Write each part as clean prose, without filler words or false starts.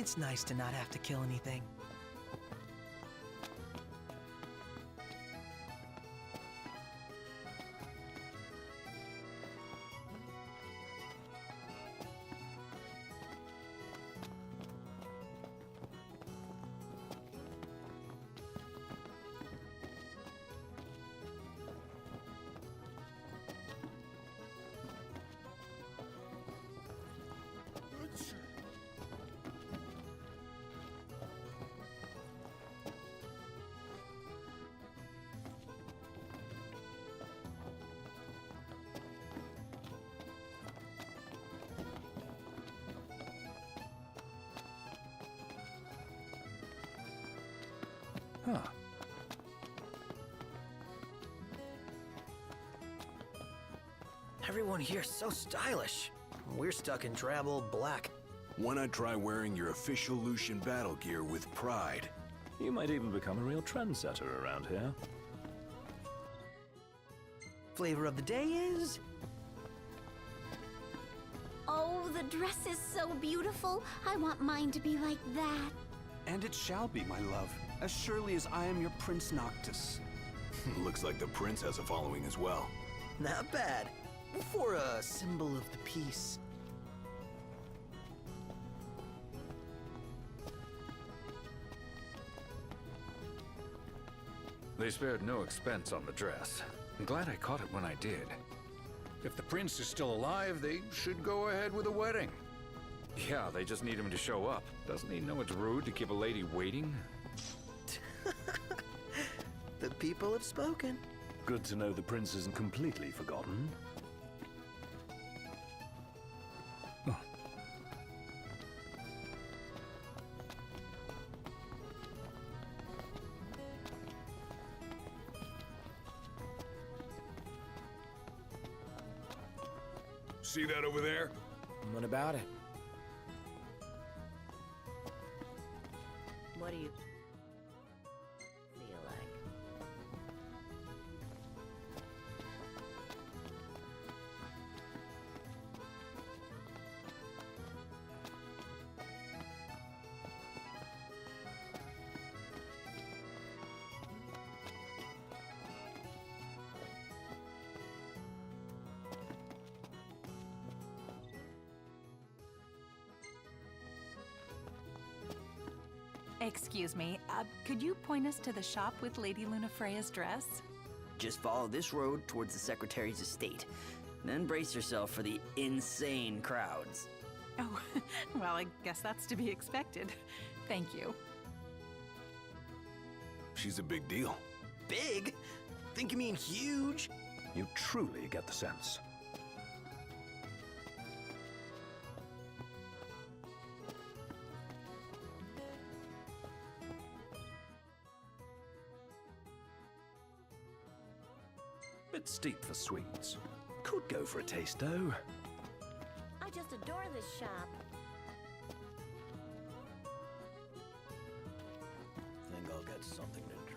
It's nice to not have to kill anything. Huh. Everyone here's so stylish. We're stuck in drab old black. Why not try wearing your official Lucian battle gear with pride? You might even become a real trendsetter around here. Flavor of the day is... Oh, the dress is so beautiful. I want mine to be like that. And it shall be, my love, as surely as I am your Prince Noctis. Looks like the prince has a following as well. Not bad. For a symbol of the peace. They spared no expense on the dress. I'm glad I caught it when I did. If the prince is still alive, they should go ahead with the wedding. Yeah, they just need him to show up. Doesn't he know it's rude to keep a lady waiting? The people have spoken. Good to know the prince isn't completely forgotten. Oh. See that over there? What about it? What do you feel like? Excuse me, could you point us to the shop with Lady Lunafreya's dress? Just follow this road towards the Secretary's estate. Then brace yourself for the insane crowds. Oh, well, I guess that's to be expected. Thank you. She's a big deal. Big? Think you mean huge? You truly get the sense. Bit steep for sweets. Could go for a taste, though. I just adore this shop. Think I'll get something to drink.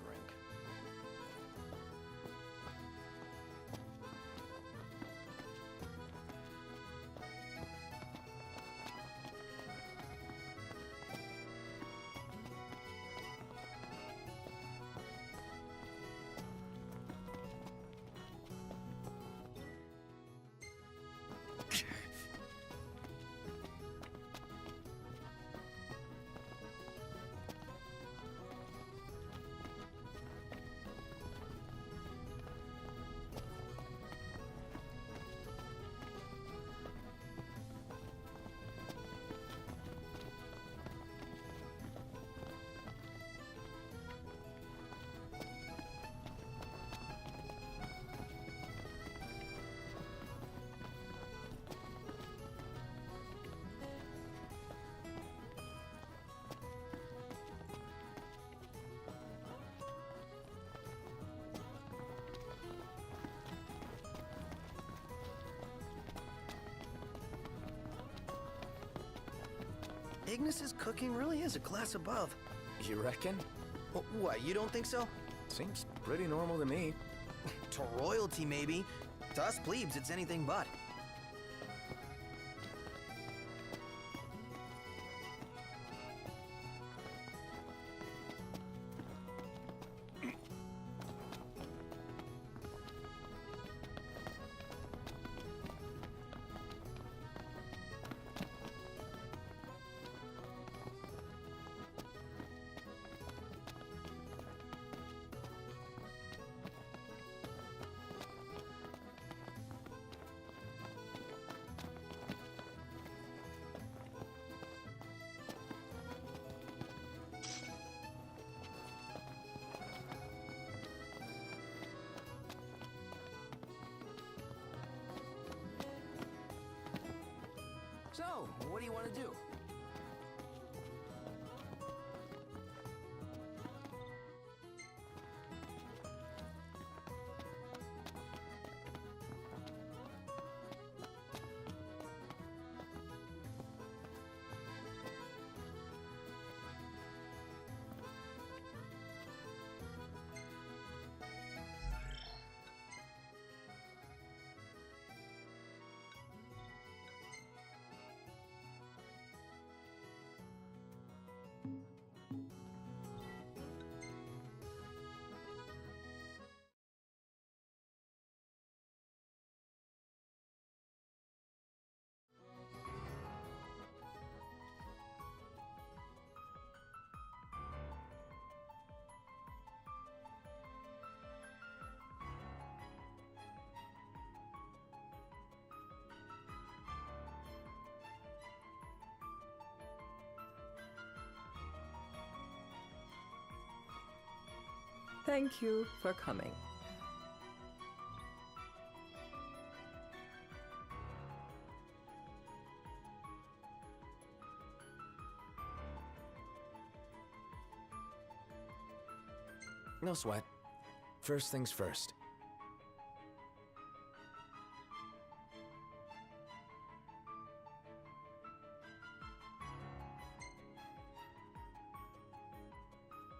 Ignis's cooking really is a class above. You reckon? What, you don't think so? Seems pretty normal to me. To royalty, maybe. To us plebes, it's anything but. So, what do you want to do? Thank you for coming. No sweat. First things first.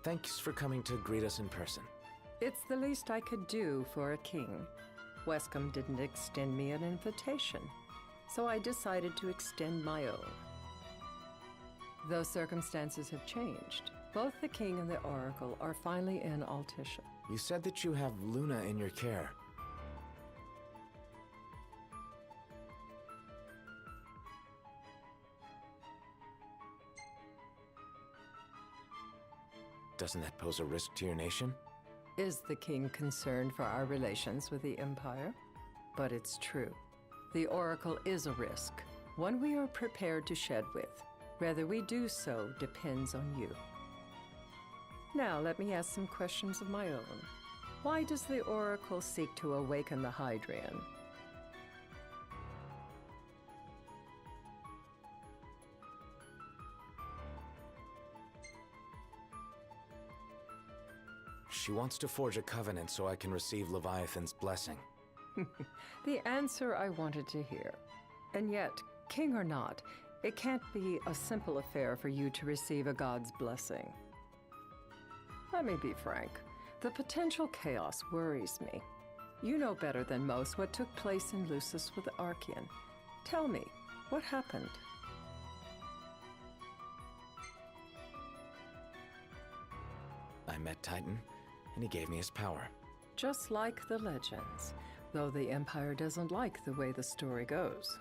Thanks for coming to greet us in person. It's the least I could do for a king. Wescombe didn't extend me an invitation, so I decided to extend my own. Though circumstances have changed, both the king and the oracle are finally in Altisha. You said that you have Luna in your care. Doesn't that pose a risk to your nation? Is the king concerned for our relations with the Empire? But it's true. The oracle is a risk, one we are prepared to shed with. Whether we do so depends on you. Now, let me ask some questions of my own. Why does the oracle seek to awaken the Hydrian? She wants to forge a covenant so I can receive Leviathan's blessing. The answer I wanted to hear. And yet, king or not, it can't be a simple affair for you to receive a god's blessing. Let me be frank. The potential chaos worries me. You know better than most what took place in Lucis with the Archean. Tell me, what happened? I met Titan, and he gave me his power. Just like the legends, though the Empire doesn't like the way the story goes.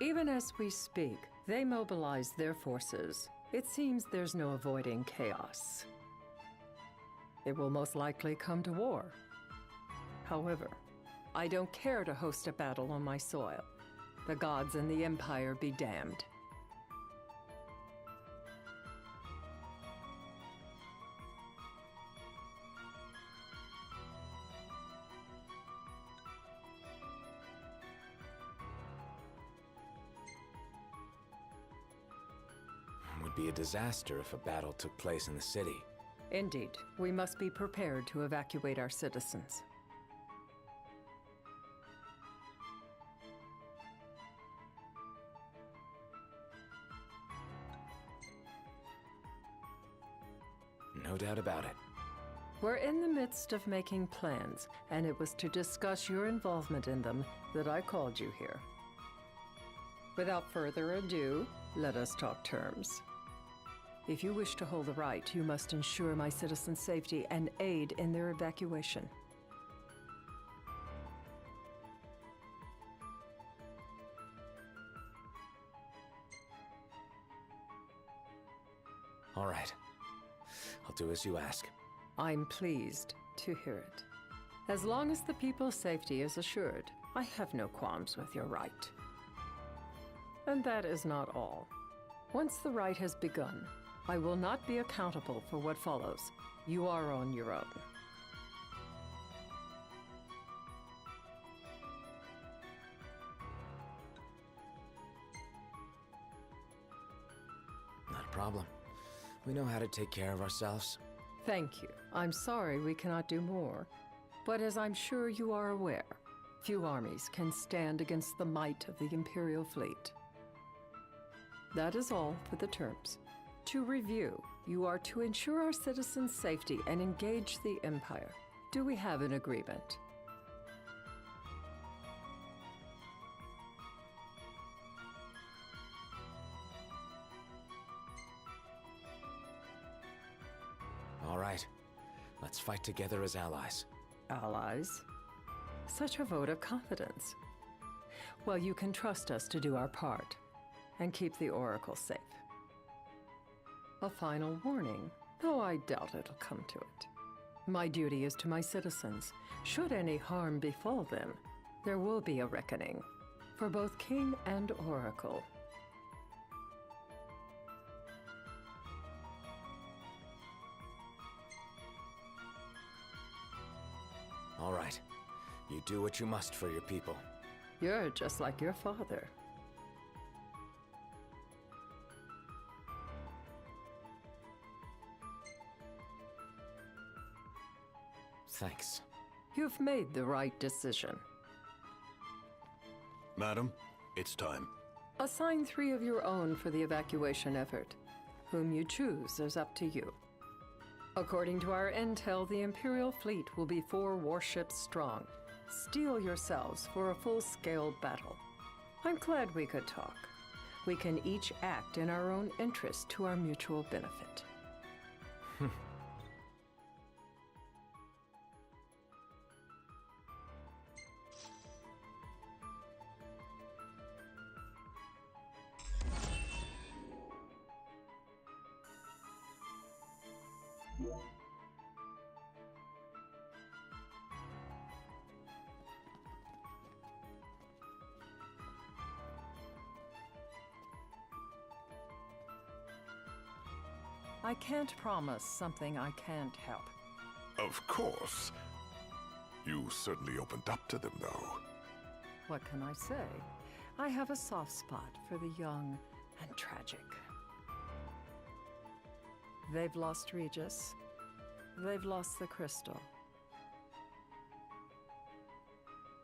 Even as we speak, they mobilize their forces. It seems there's no avoiding chaos. It will most likely come to war. However, I don't care to host a battle on my soil. The gods and the Empire be damned. It would be a disaster if a battle took place in the city. Indeed, we must be prepared to evacuate our citizens. No doubt about it. We're in the midst of making plans, and it was to discuss your involvement in them that I called you here. Without further ado, let us talk terms. If you wish to hold the right, you must ensure my citizens' safety and aid in their evacuation. All right. I'll do as you ask. I'm pleased to hear it. As long as the people's safety is assured, I have no qualms with your right. And that is not all. Once the rite has begun, I will not be accountable for what follows. You are on your own. problem. We know how to take care of ourselves. Thank you. I'm sorry we cannot do more. But as I'm sure you are aware, few armies can stand against the might of the Imperial fleet. That is all for the terms. To review, you are to ensure our citizens' safety and engage the Empire. Do we have an agreement? All right. Let's fight together as allies. Allies? Such a vote of confidence. Well, you can trust us to do our part and keep the Oracle safe. A final warning, though I doubt it'll come to it. My duty is to my citizens. Should any harm befall them, there will be a reckoning for both King and Oracle. All right. You do what you must for your people. You're just like your father. Thanks. You've made the right decision. Madam, it's time. Assign 3 of your own for the evacuation effort. Whom you choose is up to you. According to our intel, the Imperial fleet will be 4 warships strong. Steel yourselves for a full-scale battle. I'm glad we could talk. We can each act in our own interest to our mutual benefit. I can't promise something I can't help. Of course. You certainly opened up to them, though. What can I say? I have a soft spot for the young and tragic. They've lost Regis. They've lost the crystal.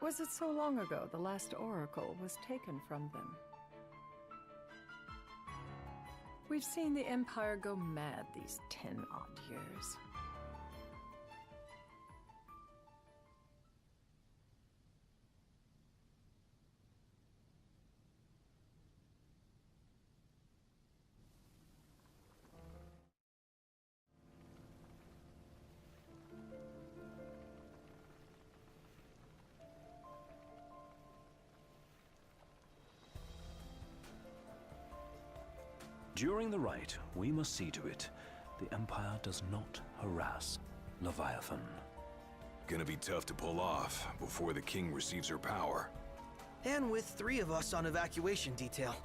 Was it so long ago the last oracle was taken from them? We've seen the Empire go mad these 10-odd years. During the rite, we must see to it the Empire does not harass Leviathan. Gonna be tough to pull off before the king receives her power. And with 3 of us on evacuation detail.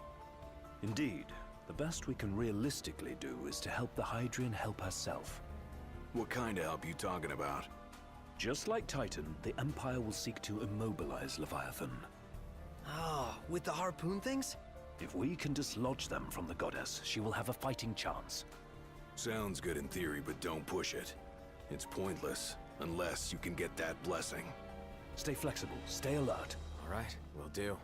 Indeed, the best we can realistically do is to help the Hydrian help herself. What kind of help you talking about? Just like Titan, the Empire will seek to immobilize Leviathan. Ah, with the harpoon things? If we can dislodge them from the goddess, she will have a fighting chance. Sounds good in theory, but don't push it. It's pointless, unless you can get that blessing. Stay flexible, stay alert. All right, will do.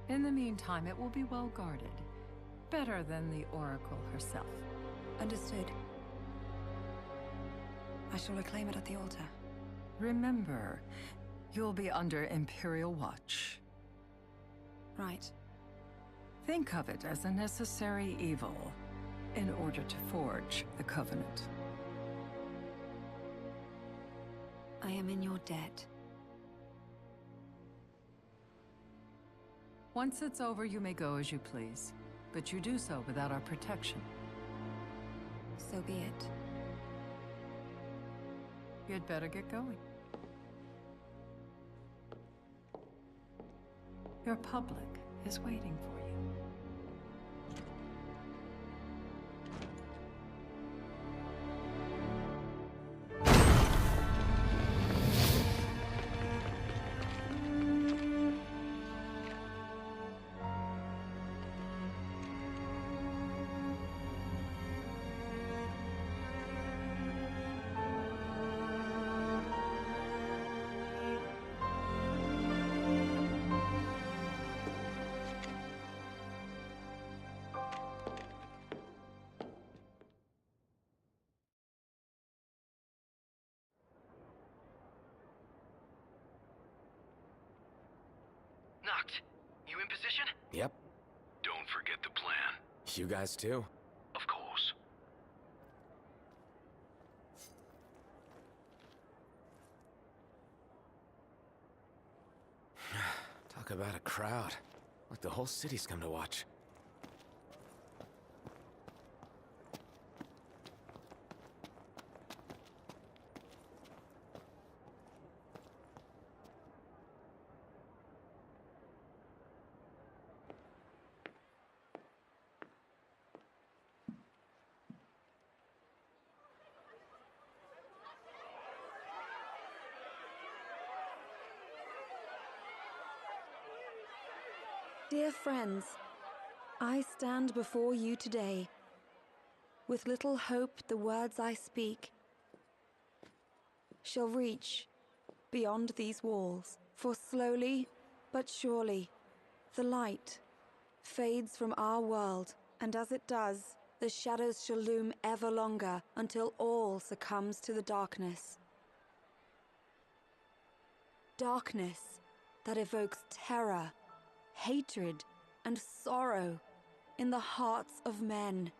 In the meantime, it will be well guarded. Better than the Oracle herself. Understood. I shall reclaim it at the altar. Remember, you'll be under Imperial watch. Right. Think of it as a necessary evil in order to forge the Covenant. I am in your debt. Once it's over, you may go as you please, but you do so without our protection. So be it. You'd better get going. Your public is waiting for you. Knocked. You in position? Yep. Don't forget the plan. You guys too? Of course. Talk about a crowd. Like the whole city's come to watch. Dear friends, I stand before you today. With little hope the words I speak shall reach beyond these walls. For slowly but surely the light fades from our world, and as it does, the shadows shall loom ever longer until all succumbs to the darkness. Darkness that evokes terror, hatred, and sorrow in the hearts of men.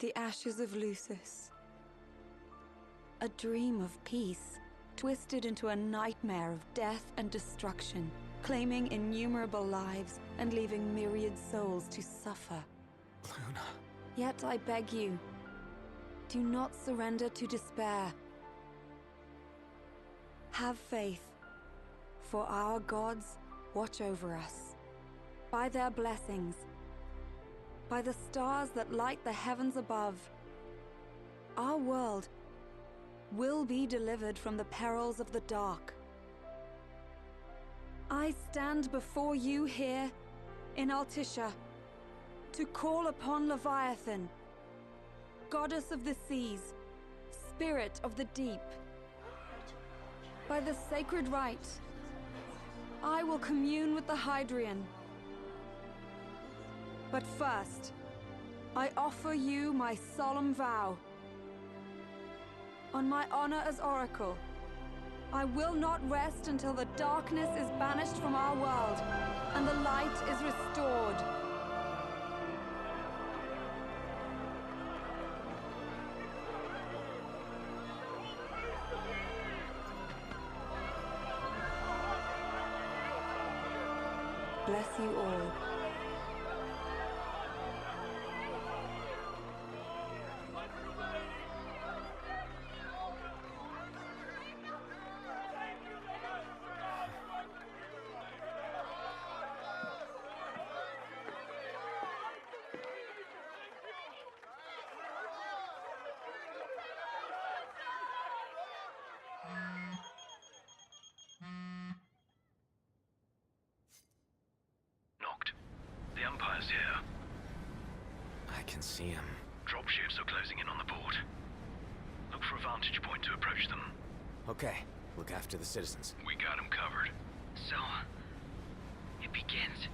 The ashes of Lucis. A dream of peace, twisted into a nightmare of death and destruction, claiming innumerable lives and leaving myriad souls to suffer. Luna. Yet I beg you, do not surrender to despair. Have faith, for our gods watch over us. By their blessings, by the stars that light the heavens above, our world will be delivered from the perils of the dark. I stand before you here in Altissia to call upon Leviathan, goddess of the seas, spirit of the deep. By the sacred rite, I will commune with the Hydrian. But first, I offer you my solemn vow. On my honor as Oracle, I will not rest until the darkness is banished from our world and the light is restored. Bless you all. Knocked. The Empire's here. I can see him. Dropships are closing in on the port. Look for a vantage point to approach them. Okay, look after the citizens. We got them covered. So, it begins.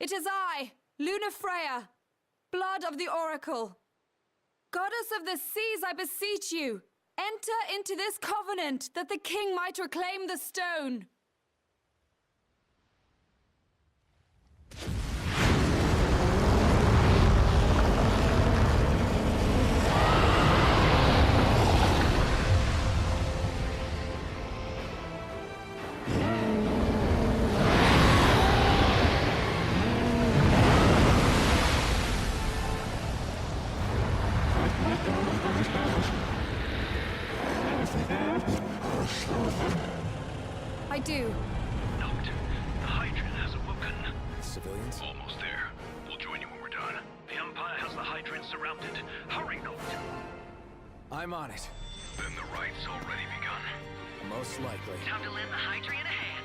It is I, Lunafreya, blood of the Oracle. Goddess of the seas, I beseech you, enter into this covenant that the king might reclaim the stone. I do. Note, the Hydran has awoken. Civilians? Almost there. We'll join you when we're done. The Empire has the Hydran surrounded. Hurry, Note. I'm on it. Then the right's already begun. Most likely. Time to lend the Hydran a hand.